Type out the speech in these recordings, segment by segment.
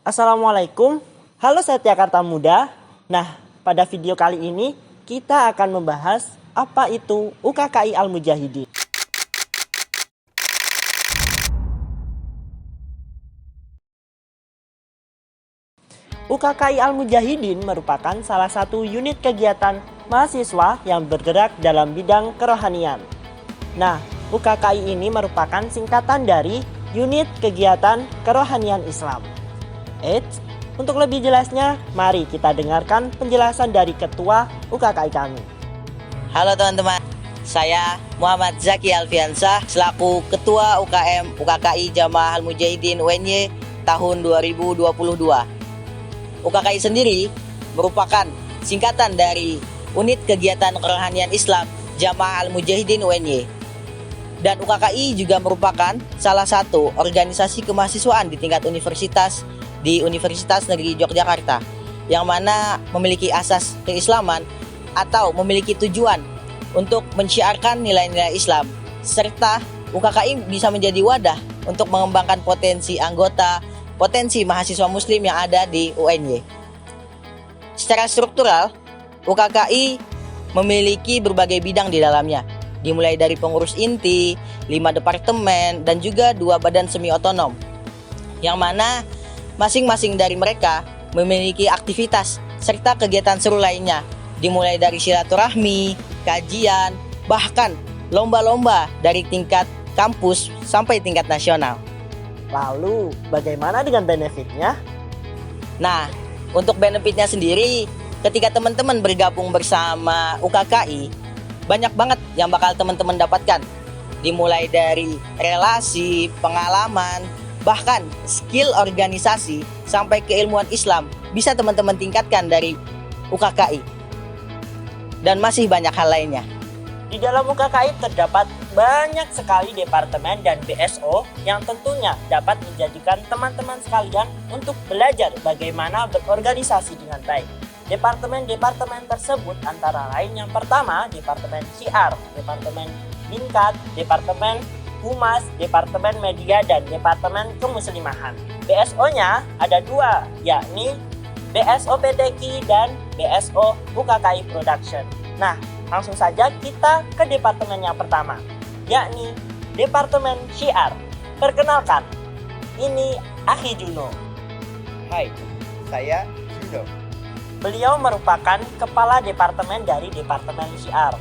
Assalamualaikum, halo Satya Karta Muda. Nah, pada video kali ini kita akan membahas apa itu UKKI Al-Mujahidin. UKKI Al-Mujahidin merupakan salah satu unit kegiatan mahasiswa yang bergerak dalam bidang kerohanian. Nah, UKKI ini merupakan singkatan dari Unit Kegiatan Kerohanian Islam. Untuk lebih jelasnya, mari kita dengarkan penjelasan dari Ketua UKKI kami. Halo teman-teman, saya Muhammad Zaki Alfiansah selaku Ketua UKM UKKI Jamaah Al-Mujahidin UNY tahun 2022. UKKI sendiri merupakan singkatan dari Unit Kegiatan Kerohanian Islam Jamaah Al-Mujahidin UNY. Dan UKKI juga merupakan salah satu organisasi kemahasiswaan di tingkat universitas di Universitas Negeri Yogyakarta yang mana memiliki asas keislaman atau memiliki tujuan untuk menciarkan nilai-nilai Islam, serta UKKI bisa menjadi wadah untuk mengembangkan potensi anggota, potensi mahasiswa muslim yang ada di UNY. Secara struktural, UKKI memiliki berbagai bidang di dalamnya, dimulai dari pengurus inti, 5 departemen, dan juga 2 badan semi otonom, yang mana masing-masing dari mereka memiliki aktivitas serta kegiatan seru lainnya, dimulai dari silaturahmi, kajian, bahkan lomba-lomba dari tingkat kampus sampai tingkat nasional. Lalu, bagaimana dengan benefitnya? Nah, untuk benefitnya sendiri, ketika teman-teman bergabung bersama UKKI, banyak banget yang bakal teman-teman dapatkan, dimulai dari relasi, pengalaman, bahkan skill organisasi sampai keilmuan Islam bisa teman-teman tingkatkan dari UKKI. Dan masih banyak hal lainnya. Di dalam UKKI terdapat banyak sekali departemen dan BSO yang tentunya dapat menjadikan teman-teman sekalian untuk belajar bagaimana berorganisasi dengan baik. Departemen-departemen tersebut antara lain yang pertama, Departemen Syiar, Departemen Bingkat, Departemen Humas, Departemen Media, dan Departemen Kemuslimahan. BSO-nya ada 2, yakni BSO PTQ dan BSO UKKI Production. Nah, langsung saja kita ke departemen yang pertama, yakni Departemen Syiar. Perkenalkan, ini Akhi Juno. Hai, saya Juno. Beliau merupakan kepala departemen dari Departemen Syiar.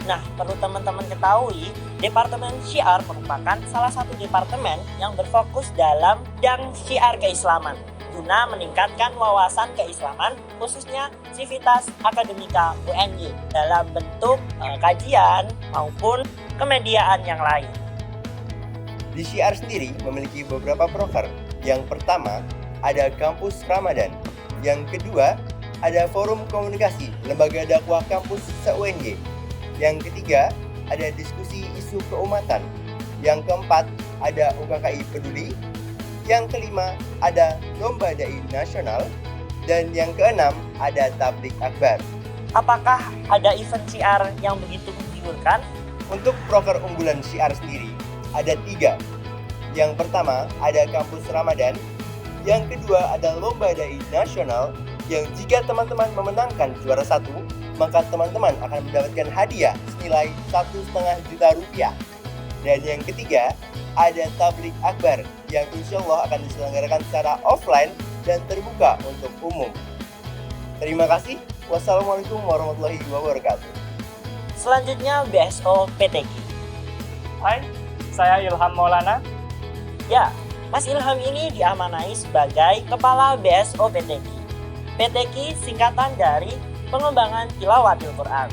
Nah, perlu teman-teman ketahui, Departemen Syiar merupakan salah satu departemen yang berfokus dalam bidang syiar keislaman guna meningkatkan wawasan keislaman, khususnya Civitas Akademika UNY dalam bentuk kajian maupun kemediaan yang lain. Di Syiar sendiri memiliki beberapa proker. Yang pertama, ada Kampus Ramadan. Yang kedua, ada Forum Komunikasi Lembaga Dakwah Kampus se-UNY. Yang ketiga, ada diskusi isu keumatan. Yang keempat, ada UKKI Peduli. Yang kelima, ada Lomba Dai Nasional. Dan yang keenam, ada Tablik Akbar. Apakah ada event syiar yang begitu menggiurkan? Untuk proker unggulan Syiar sendiri, ada 3. Yang pertama, ada Kampus Ramadan. Yang kedua, ada Lomba Dai Nasional, yang jika teman-teman memenangkan juara 1, maka teman-teman akan mendapatkan hadiah senilai 1,5 juta rupiah. Dan yang ketiga, ada Tablik Akbar yang insya Allah akan diselenggarakan secara offline dan terbuka untuk umum. Terima kasih. Wassalamualaikum warahmatullahi wabarakatuh. Selanjutnya BSO PTQ. Hai, saya Ilham Maulana. Ya, Mas Ilham ini diamanai sebagai Kepala BSO PTQ. PTQ singkatan dari Pengembangan Tilawatil Quran.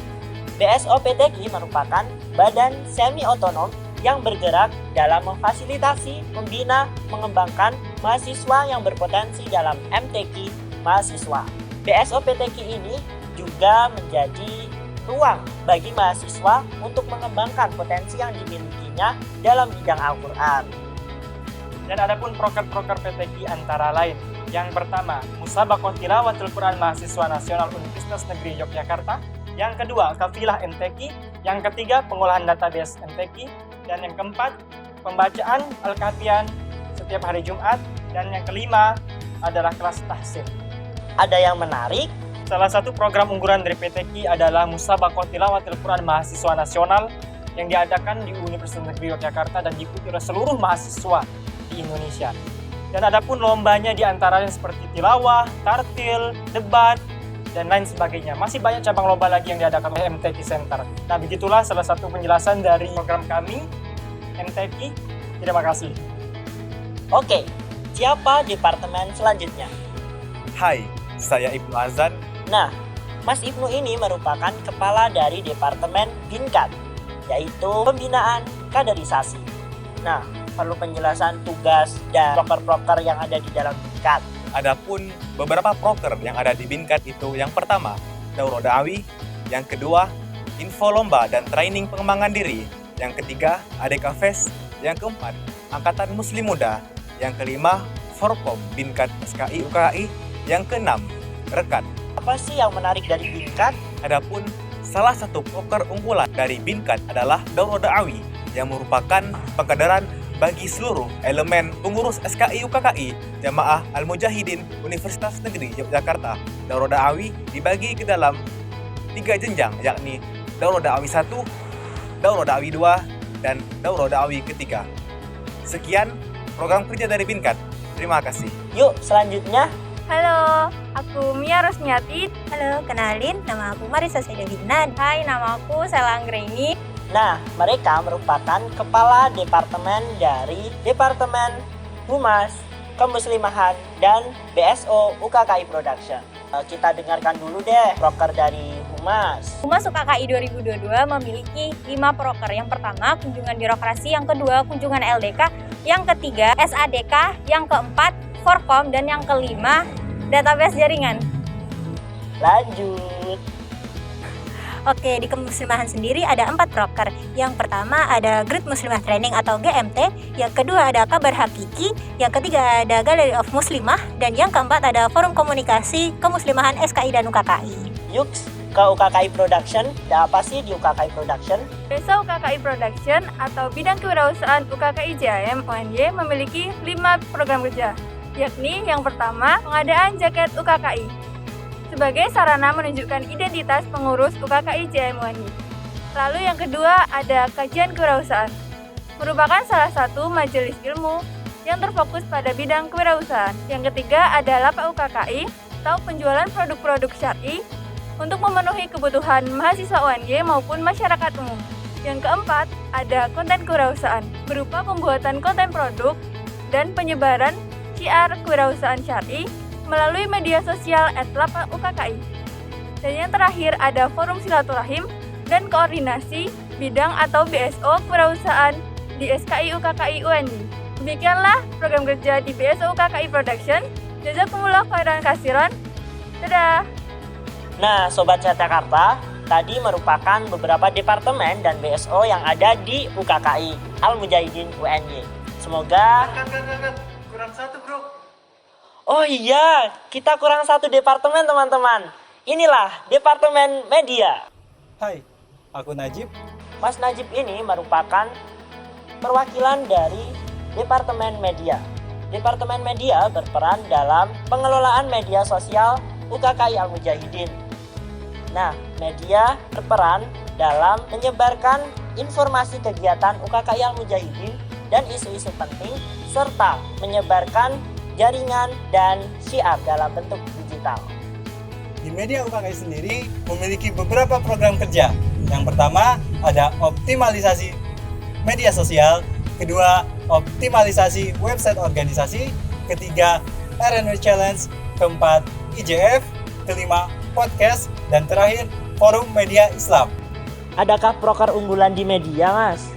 BSO PTQ merupakan badan semi-otonom yang bergerak dalam memfasilitasi, membina, mengembangkan mahasiswa yang berpotensi dalam MTQ mahasiswa. BSO PTQ ini juga menjadi ruang bagi mahasiswa untuk mengembangkan potensi yang dimilikinya dalam bidang Al-Quran. Dan adapun proker-proker PTQ antara lain. Yang pertama, Musabaqah Tilawatul Quran Mahasiswa Nasional Universitas Negeri Yogyakarta. Yang kedua, Kafilah MTQ. Yang ketiga, pengolahan database MTQ. Dan yang keempat, pembacaan Al-Kahfian setiap hari Jumat. Dan yang kelima, adalah kelas tahsin. Ada yang menarik? Salah satu program unggulan dari PTQ adalah Musabaqah Tilawatil Quran Mahasiswa Nasional yang diadakan di Universitas Negeri Yogyakarta dan diikuti oleh seluruh mahasiswa di Indonesia. Dan adapun lombanya diantaranya seperti tilawah, tartil, debat, dan lain sebagainya. Masih banyak cabang lomba lagi yang diadakan oleh MTQ Center. Nah, begitulah salah satu penjelasan dari program kami, MTQ. Terima kasih. Oke, siapa departemen selanjutnya? Hai, saya Ibnu Azan. Nah, Mas Ibnu ini merupakan kepala dari Departemen Binkat, yaitu Pembinaan Kaderisasi. Nah, perlu penjelasan tugas dan proker-proker yang ada di dalam Binkat. Adapun beberapa proker yang ada di Binkat itu, yang pertama, Daurah Da'wi, yang kedua, info lomba dan training pengembangan diri, yang ketiga, ADK Fest, yang keempat, Angkatan Muslim Muda, yang kelima, Forkom Binkat SKI UKI, yang keenam, Rekat. Apa sih yang menarik dari Binkat? Adapun salah satu proker unggulan dari Binkat adalah Daurah Da'wi, yang merupakan pengkaderan bagi seluruh elemen pengurus SKI UKKI Jamaah Al-Mujahidin Universitas Negeri Yogyakarta. Daurah Da'wi dibagi ke dalam 3 jenjang, yakni Daurah Da'wi 1, Daurah Da'wi 2, dan Daurah Da'wi ketiga. Sekian program kerja dari Binkat. Terima kasih. Yuk, selanjutnya. Halo, aku Mia Rosniati. Halo, kenalin, nama aku Marisa Sedevina. Hai, nama aku Sela Anggreni. Nah, mereka merupakan kepala departemen dari Departemen Humas, Kemuslimahan, dan BSO UKKI Production. Kita dengarkan dulu deh proker dari Humas. Humas UKKI 2022 memiliki 5 proker. Yang pertama, kunjungan birokrasi. Yang kedua, kunjungan LDK. Yang ketiga, SADK. Yang keempat, Forkom. Dan yang kelima, database jaringan. Lanjut. Oke, di kemuslimahan sendiri ada 4 proker. Yang pertama ada Grid Muslimah Training atau GMT. Yang kedua ada Kabar Hakiki. Yang ketiga ada Gallery of Muslimah. Dan yang keempat ada Forum Komunikasi Kemuslimahan SKI dan UKKI. Yuk, ke UKKI Production. Ada apa sih di UKKI Production? BSO UKKI Production atau Bidang Kewirausahaan UKKI JAM UNY memiliki 5 program kerja, yakni yang pertama, pengadaan jaket UKKI sebagai sarana menunjukkan identitas pengurus UKKI JAM UNY. Lalu yang kedua ada kajian kewirausahaan, merupakan salah satu majelis ilmu yang terfokus pada bidang kewirausahaan. Yang ketiga ada lapak UKKI atau penjualan produk-produk syar'i untuk memenuhi kebutuhan mahasiswa UNY maupun masyarakat umum. Yang keempat, ada konten kewirausahaan berupa pembuatan konten produk dan penyebaran syiar kewirausahaan syar'i melalui media sosial @lapak UKKI. Dan yang terakhir ada forum silaturahim dan koordinasi bidang atau BSO kewirausahaan di SKI UKKI UNY. Demikianlah program kerja di BSO UKKI Production. Jazakumullah khairan kasiran. Dadah. Nah, Sobat Jakarta, tadi merupakan beberapa departemen dan BSO yang ada di UKKI Al-Mujahidin UNY. Semoga... Kurang satu, bro. Oh iya, kita kurang 1 departemen teman-teman. Inilah Departemen Media. Hai, aku Najib. Mas Najib ini merupakan perwakilan dari Departemen Media. Departemen Media berperan dalam pengelolaan media sosial UKKI Al-Mujahidin. Nah, media berperan dalam menyebarkan informasi kegiatan UKKI Al-Mujahidin dan isu-isu penting, serta menyebarkan jaringan dan syiar dalam bentuk digital. Di media UKKI sendiri memiliki beberapa program kerja. Yang pertama ada optimalisasi media sosial, kedua optimalisasi website organisasi, ketiga RNW Challenge, keempat IJF, kelima podcast, dan terakhir Forum Media Islam. Adakah proker unggulan di media, Mas?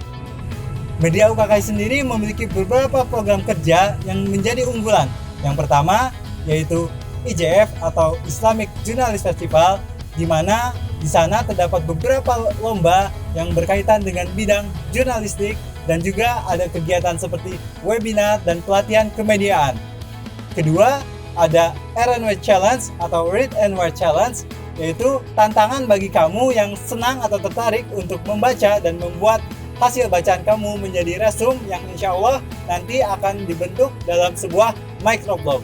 Media UKKI sendiri memiliki beberapa program kerja yang menjadi unggulan. Yang pertama yaitu IJF atau Islamic Journalist Festival, di mana di sana terdapat beberapa lomba yang berkaitan dengan bidang jurnalistik dan juga ada kegiatan seperti webinar dan pelatihan kemediaan. Kedua, ada RNW Challenge atau Read and Write Challenge, yaitu tantangan bagi kamu yang senang atau tertarik untuk membaca dan membuat hasil bacaan kamu menjadi resume yang insya Allah nanti akan dibentuk dalam sebuah microblog.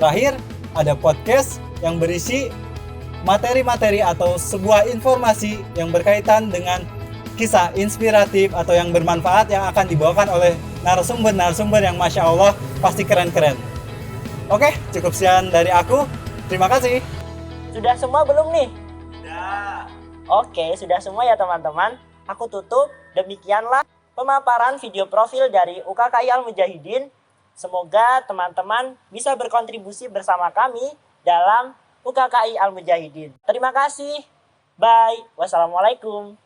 Terakhir, ada podcast yang berisi materi-materi atau sebuah informasi yang berkaitan dengan kisah inspiratif atau yang bermanfaat yang akan dibawakan oleh narasumber-narasumber yang Masya Allah pasti keren-keren. Oke, cukup sekian dari aku. Terima kasih. Sudah semua belum nih? Sudah. Oke, sudah semua ya teman-teman. Aku tutup. Demikianlah pemaparan video profil dari UKKI Al-Mujahidin. Semoga teman-teman bisa berkontribusi bersama kami dalam UKKI Al-Mujahidin. Terima kasih. Bye. Wassalamualaikum.